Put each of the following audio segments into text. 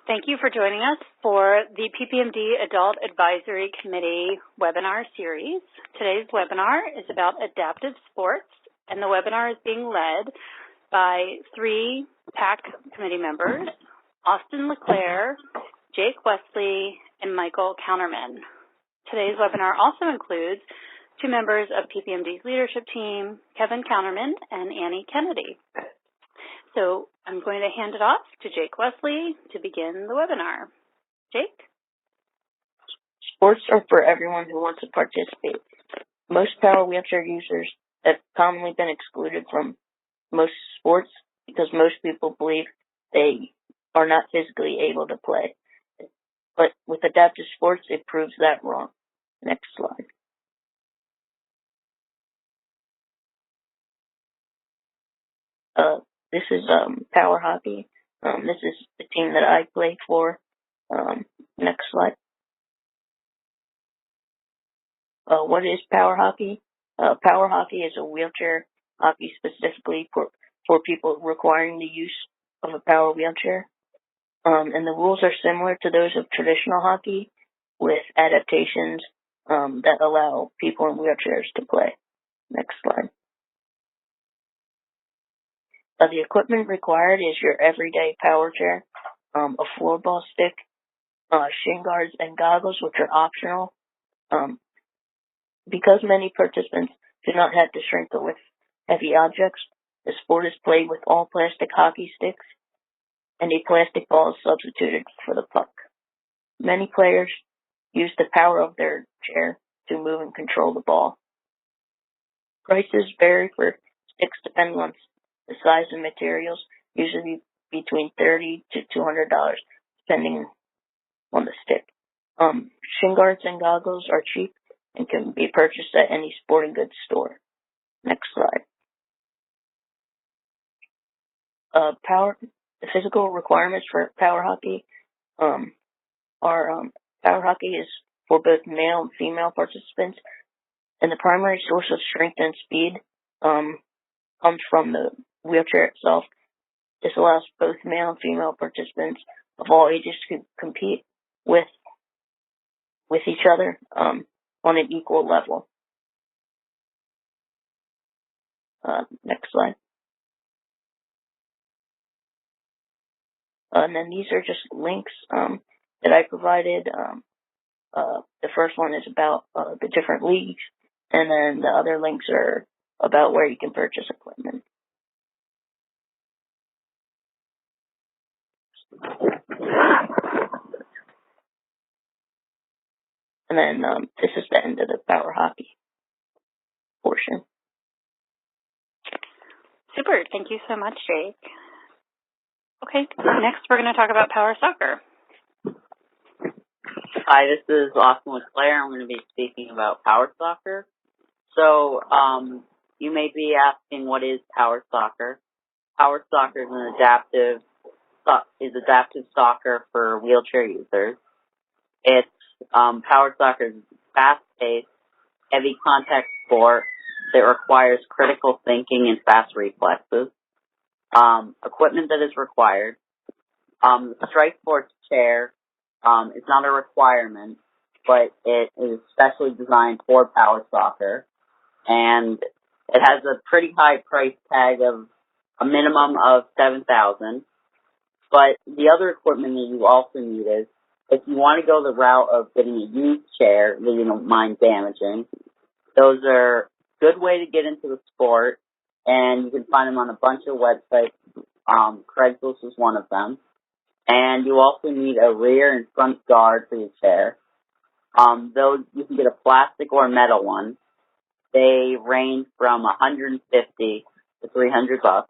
Thank you for joining us for the PPMD Adult Advisory Committee Webinar Series. Today's webinar is about adaptive sports, and the webinar is being led by three PAAC committee members, Austin Leclaire, Jake Wesley, and Michael Counterman. Today's webinar also includes two members of PPMD's leadership team, Kevin Counterman and Annie Kennedy. So I'm going to hand it off to Jake Wesley to begin the webinar. Jake? Sports are for everyone who wants to participate. Most power wheelchair users have commonly been excluded from most sports because most people believe they are not physically able to play. But with adaptive sports, it proves that wrong. Next slide. This is power hockey. This is the team that I play for. Next slide. What is power hockey? Power hockey is a wheelchair hockey specifically for people requiring the use of a power wheelchair. And the rules are similar to those of traditional hockey with adaptations that allow people in wheelchairs to play. Next slide. The equipment required is your everyday power chair, a floorball stick, shin guards, and goggles, which are optional. Because many participants do not have the strength to lift heavy objects, the sport is played with all plastic hockey sticks, and a plastic ball is substituted for the puck. Many players use the power of their chair to move and control the ball. Prices vary for sticks depending on the size and materials, usually between $30 to $200, depending on the stick. Shin guards and goggles are cheap and can be purchased at any sporting goods store. Next slide. The physical requirements for power hockey are power hockey is for both male and female participants, and the primary source of strength and speed comes from the wheelchair itself. This allows both male and female participants of all ages to compete with each other on an equal level. Next slide. And then these are just links that I provided. The first one is about the different leagues, and then the other links are about where you can purchase equipment. And then this is the end of the power hockey portion. Super. Thank you so much, Jake. Okay, next we're going to talk about power soccer. Hi, this is Austin Leclaire. I'm going to be speaking about power soccer. So, you may be asking, what is power soccer? Power soccer is adaptive soccer for wheelchair users. It's power soccer is fast-paced, heavy contact sport that requires critical thinking and fast reflexes. Equipment that is required. The Strike Sports chair is not a requirement, but it is specially designed for power soccer, and it has a pretty high price tag of a minimum of $7,000. But the other equipment that you also need is, if you want to go the route of getting a used chair that you don't mind damaging, those are a good way to get into the sport, and you can find them on a bunch of websites. Craigslist is one of them. And you also need a rear and front guard for your chair. Those, you can get a plastic or metal one. They range from $150 to $300.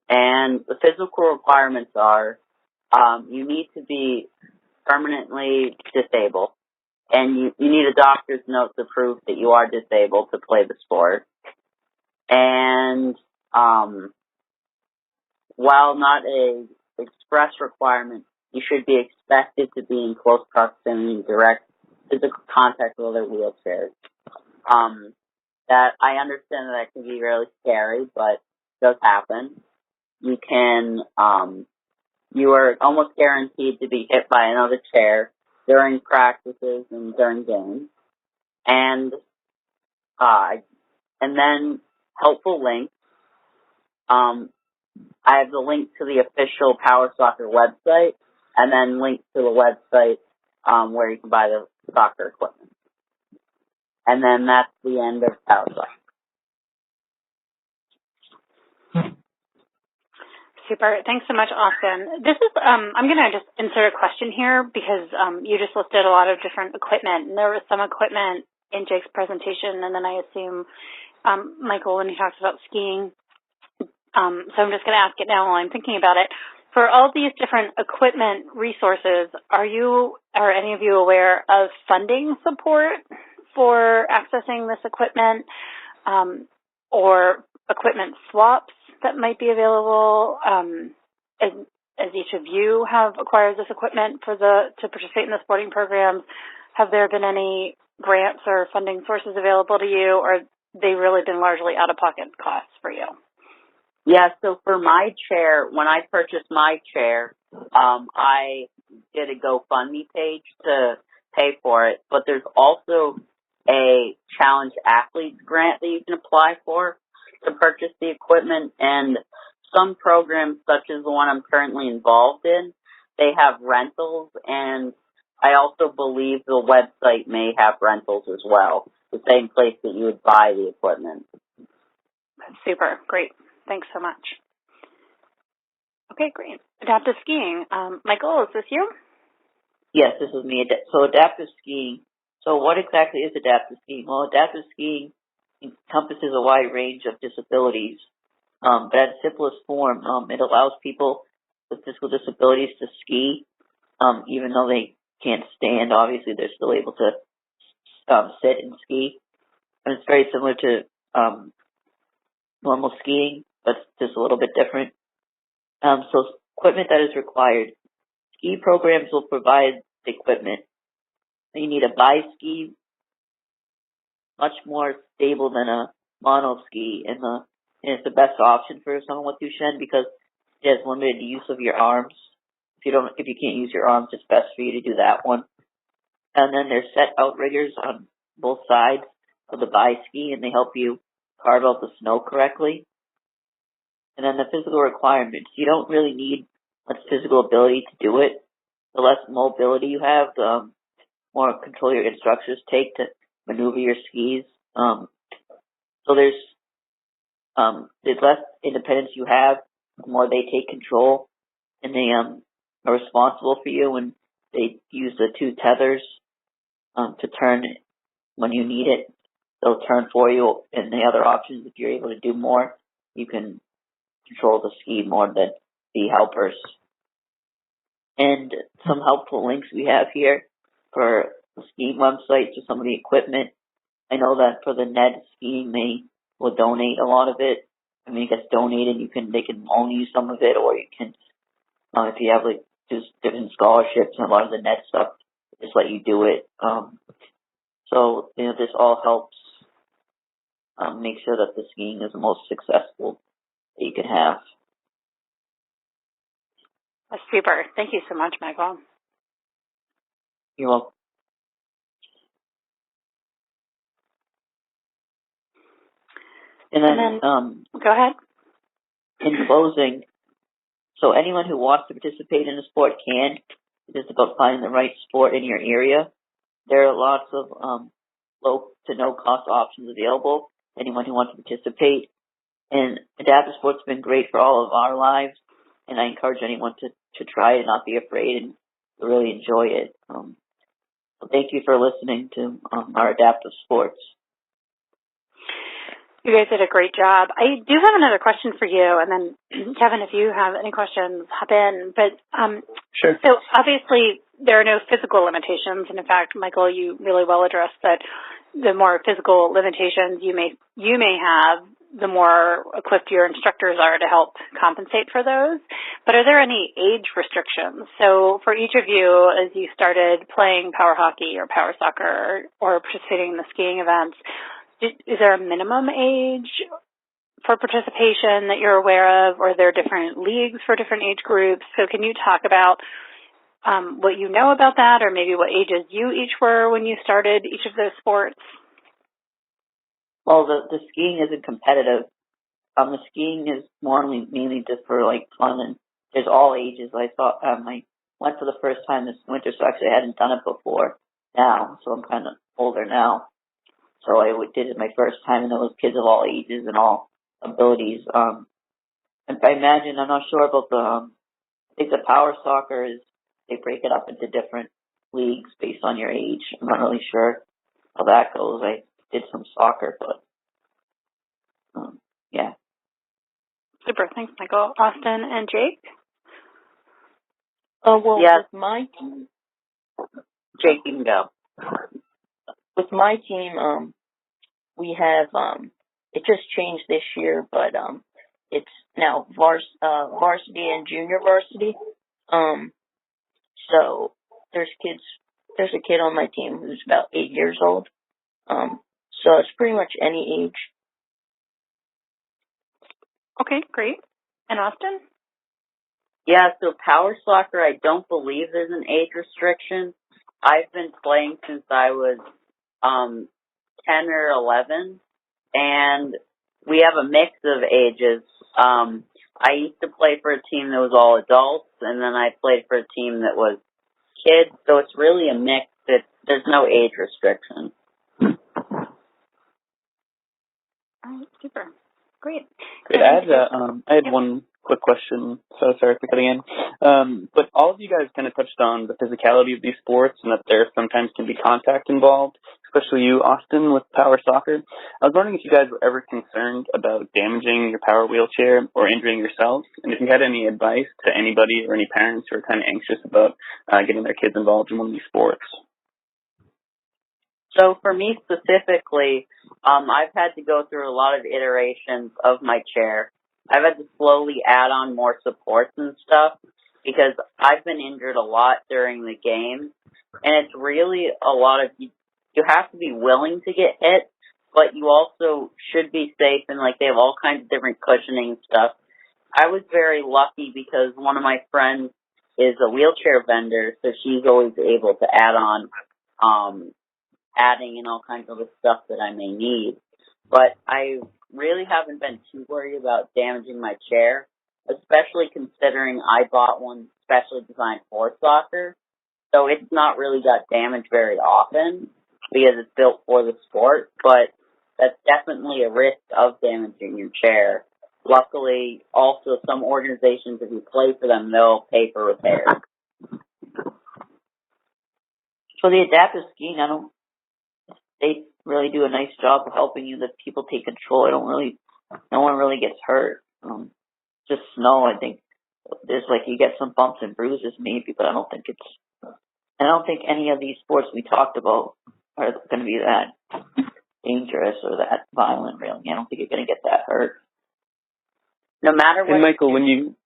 And the physical requirements are, you need to be permanently disabled, and you need a doctor's note to prove that you are disabled to play the sport. And while not a express requirement, you should be expected to be in close proximity and direct physical contact with other wheelchairs. That I understand that can be really scary, but it does happen. You can you are almost guaranteed to be hit by another chair during practices and during games. And then helpful links. I have the link to the official Power Soccer website, and then links to the website where you can buy the soccer equipment. And then that's the end of Power Soccer. Super. Thanks so much, Austin. This is, I'm going to just insert a question here because you just listed a lot of different equipment, and there was some equipment in Jake's presentation, and then I assume Michael when he talks about skiing. So I'm just going to ask it now while I'm thinking about it. For all these different equipment resources, are any of you aware of funding support for accessing this equipment or equipment swaps that might be available as each of you have acquired this equipment to participate in the sporting programs? Have there been any grants or funding sources available to you, or have they really been largely out-of-pocket costs for you? Yeah, so for my chair, when I purchased my chair, I did a GoFundMe page to pay for it, but there's also a Challenge Athletes grant that you can apply for to purchase the equipment, and some programs, such as the one I'm currently involved in, they have rentals, and I also believe the website may have rentals as well, the same place that you would buy the equipment. Super, great. Thanks so much. Okay, great. Adaptive skiing. Michael, is this you? Yes, this is me. So adaptive skiing. So what exactly is adaptive skiing? Well, adaptive skiing encompasses a wide range of disabilities. But at its simplest form, it allows people with physical disabilities to ski, even though they can't stand. Obviously, they're still able to sit and ski. And it's very similar to normal skiing, but just a little bit different. So equipment that is required. Ski programs will provide the equipment. You need a bi-ski, much more stable than a mono ski, and it's the best option for someone with Duchenne because it has limited use of your arms. If you can't use your arms, it's best for you to do that one. And then there's set outriggers on both sides of the bi-ski, and they help you carve out the snow correctly. And then the physical requirements. You don't really need much physical ability to do it. The less mobility you have, the more control your instructors take to maneuver your skis. So there's less independence you have, the more they take control, and they are responsible for you, and they use the two tethers to turn when you need it. They'll turn for you, and the other options, if you're able to do more, you can control the ski more than the helpers. And some helpful links we have here for the skiing websites to some of the equipment. I know that for the Ned skiing, they will donate a lot of it. I mean, it gets donated. They can loan you some of it, or you can, if you have like just different scholarships and a lot of the Ned stuff, just let you do it. So this all helps make sure that the skiing is the most successful that you can have. That's super. Thank you so much, Michael. You're welcome. And then go ahead. In closing, so anyone who wants to participate in a sport can. It's just about finding the right sport in your area. There are lots of low to no cost options available to anyone who wants to participate. And adaptive sports have been great for all of our lives, and I encourage anyone to try it and not be afraid and to really enjoy it. So thank you for listening to our adaptive sports. You guys did a great job. I do have another question for you, and then Kevin, if you have any questions, hop in. But sure. So obviously there are no physical limitations, and in fact, Michael, you really well addressed that. The more physical limitations you may have, the more equipped your instructors are to help compensate for those. But are there any age restrictions? So for each of you, as you started playing power hockey or power soccer or participating in the skiing events, is there a minimum age for participation that you're aware of, or there are different leagues for different age groups. So can you talk about what you know about that, or maybe what ages you each were when you started each of those sports? Well, the skiing isn't competitive. The skiing is mainly just for like fun, and there's all ages. I thought I went for the first time this winter, so actually I hadn't done it before now, so I'm kind of older now. So I did it my first time, and there was kids of all ages and all abilities. And I imagine, I'm not sure about I think the power soccer is, they break it up into different leagues based on your age. I'm not really sure how that goes. I did some soccer, but yeah. Super. Thanks, Michael. Austin and Jake? Well, yes. with my team, Jake, you can go. With my team, we have, it just changed this year, but it's now varsity and junior varsity. So there's a kid on my team who's about 8 years old. So it's pretty much any age. Okay, great. And Austin? Yeah, so power soccer, I don't believe there's an age restriction. I've been playing since I was 10 or 11, and we have a mix of ages. I used to play for a team that was all adults, and then I played for a team that was kids, so it's really a mix. There's no age restriction. All right, super. Great. Great. I had one quick question, so sorry for cutting in. But all of you guys kind of touched on the physicality of these sports and that there sometimes can be contact involved, especially you, Austin, with power soccer. I was wondering if you guys were ever concerned about damaging your power wheelchair or injuring yourselves, and if you had any advice to anybody or any parents who are kind of anxious about getting their kids involved in one of these sports. So for me specifically, I've had to go through a lot of iterations of my chair. I've had to slowly add on more supports and stuff because I've been injured a lot during the game, and it's really a lot of, you have to be willing to get hit, but you also should be safe, and like they have all kinds of different cushioning and stuff. I was very lucky because one of my friends is a wheelchair vendor, so she's always able to add on adding in all kinds of the stuff that I may need. But I really haven't been too worried about damaging my chair, especially considering I bought one specially designed for soccer. So it's not really got damaged very often because it's built for the sport, but that's definitely a risk of damaging your chair. Luckily, also some organizations, if you play for them, they'll pay for repairs. So the adaptive skiing, they really do a nice job of helping you, that people take control. No one really gets hurt. Just snow, I think there's you get some bumps and bruises maybe, but I don't think any of these sports we talked about are going to be that dangerous or that violent, really. I don't think you're going to get that hurt. No matter what. And Michael, when you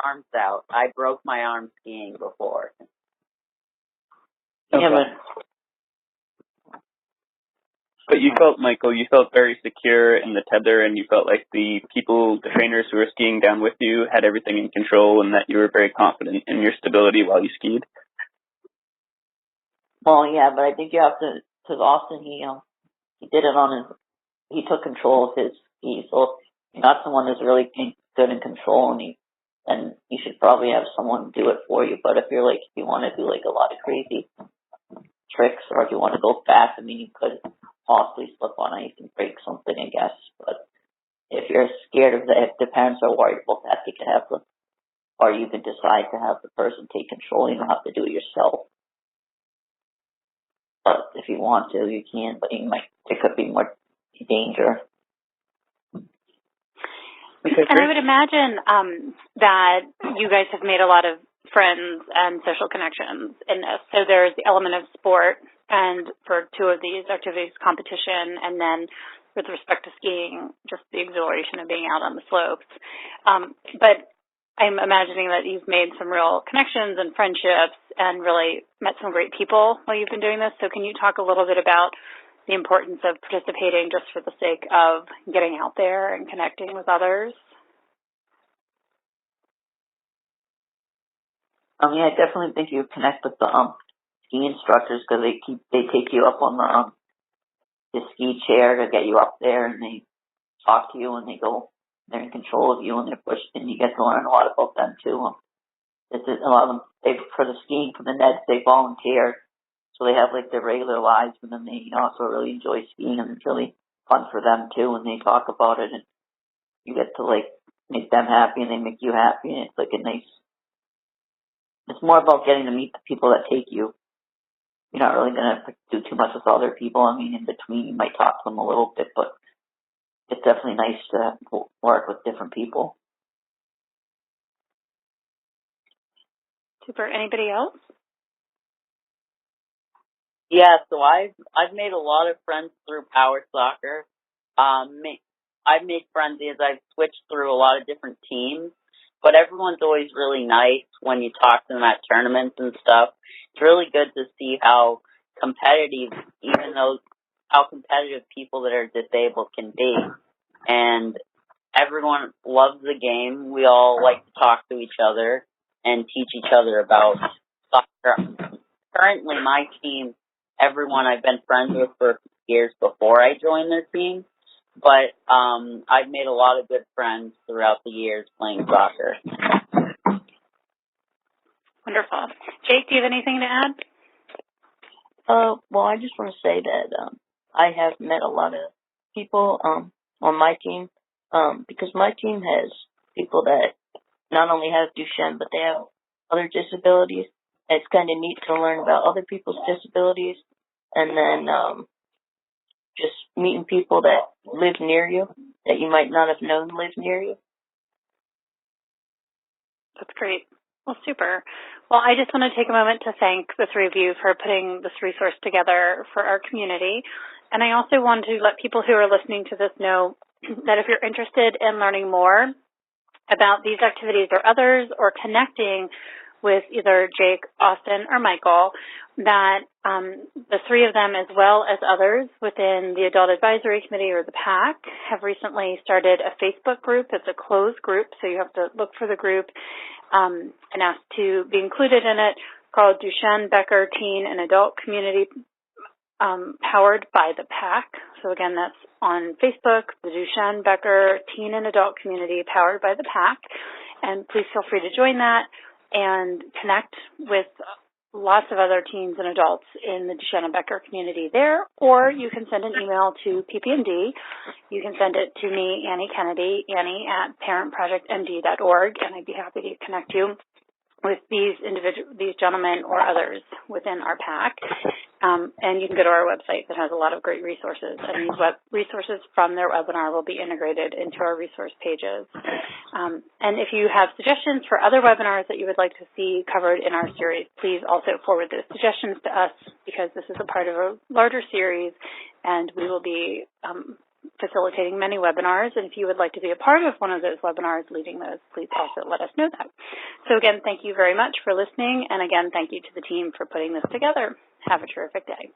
arms out, I broke my arm skiing before. Okay. Yeah, But you felt very secure in the tether, and you felt like the trainers who were skiing down with you had everything in control, and that you were very confident in your stability while you skied? Well, yeah, but I think you have to, because Austin, he did it he took control of his ski, so you're not someone who's really good in control, and you should probably have someone do it for you. But if you want to do a lot of crazy tricks, or if you want to go fast, you could possibly slip on ice and break something, I guess. But if you're scared of that, if the parents are worried about that, they can or you can decide to have the person take control. You don't have to do it yourself. But if you want to, you can, but there could be more danger. And I would imagine that you guys have made a lot of friends and social connections in this. So there's the element of sport, and for two of these competition, and then with respect to skiing, just the exhilaration of being out on the slopes. But I'm imagining that you've made some real connections and friendships and really met some great people while you've been doing this. So can you talk a little bit about the importance of participating just for the sake of getting out there and connecting with others? Yeah, I definitely think you connect with the ski instructors because they take you up on the ski chair to get you up there, and they talk to you, and they're in control of you, and they're pushed, and you get to learn a lot about them too. It's a lot of them, for the skiing, for the nets, they volunteer, so they have like their regular lives, and then they also really enjoy skiing, and it's really fun for them too, and they talk about it, and you get to like make them happy, and they make you happy, and it's like a nice. It's more about getting to meet the people that take you. You're not really going to do too much with other people. I mean, in between, you might talk to them a little bit, but it's definitely nice to work with different people. Super. Anybody else? Yeah, so I've made a lot of friends through Power Soccer. I've made friends as I've switched through a lot of different teams. But everyone's always really nice when you talk to them at tournaments and stuff. It's really good to see how competitive people that are disabled can be. And everyone loves the game. We all like to talk to each other and teach each other about soccer. Currently, my team, everyone I've been friends with for years before I joined their team. But I've made a lot of good friends throughout the years playing soccer. Wonderful. Jake, do you have anything to add? Well, I just want to say that I have met a lot of people on my team because my team has people that not only have Duchenne, but they have other disabilities. And it's kind of neat to learn about other people's disabilities, and then just meeting people that live near you that you might not have known live near you. That's great. Well, super. Well, I just want to take a moment to thank the three of you for putting this resource together for our community. And I also want to let people who are listening to this know that if you're interested in learning more about these activities or others, or connecting with either Jake, Austin, or Michael, that the three of them, as well as others within the Adult Advisory Committee or the PAAC, have recently started a Facebook group. It's a closed group, so you have to look for the group and ask to be included in it, called Duchenne, Becker, Teen, and Adult Community, powered by the PAAC. So again, that's on Facebook, the Duchenne, Becker, Teen, and Adult Community, powered by the PAAC. And please feel free to join that and connect with lots of other teens and adults in the Duchenne and Becker community there, or you can send an email to PPMD. You can send it to me, Annie Kennedy, Annie@parentprojectmd.org, and I'd be happy to connect you with these gentlemen or others within our PAAC. And you can go to our website that has a lot of great resources. And these resources from their webinar will be integrated into our resource pages. And if you have suggestions for other webinars that you would like to see covered in our series, please also forward those suggestions to us, because this is a part of a larger series, and we will be facilitating many webinars. And if you would like to be a part of one of those webinars, leading those, please also let us know that. So again, thank you very much for listening. And again, thank you to the team for putting this together. Have a terrific day.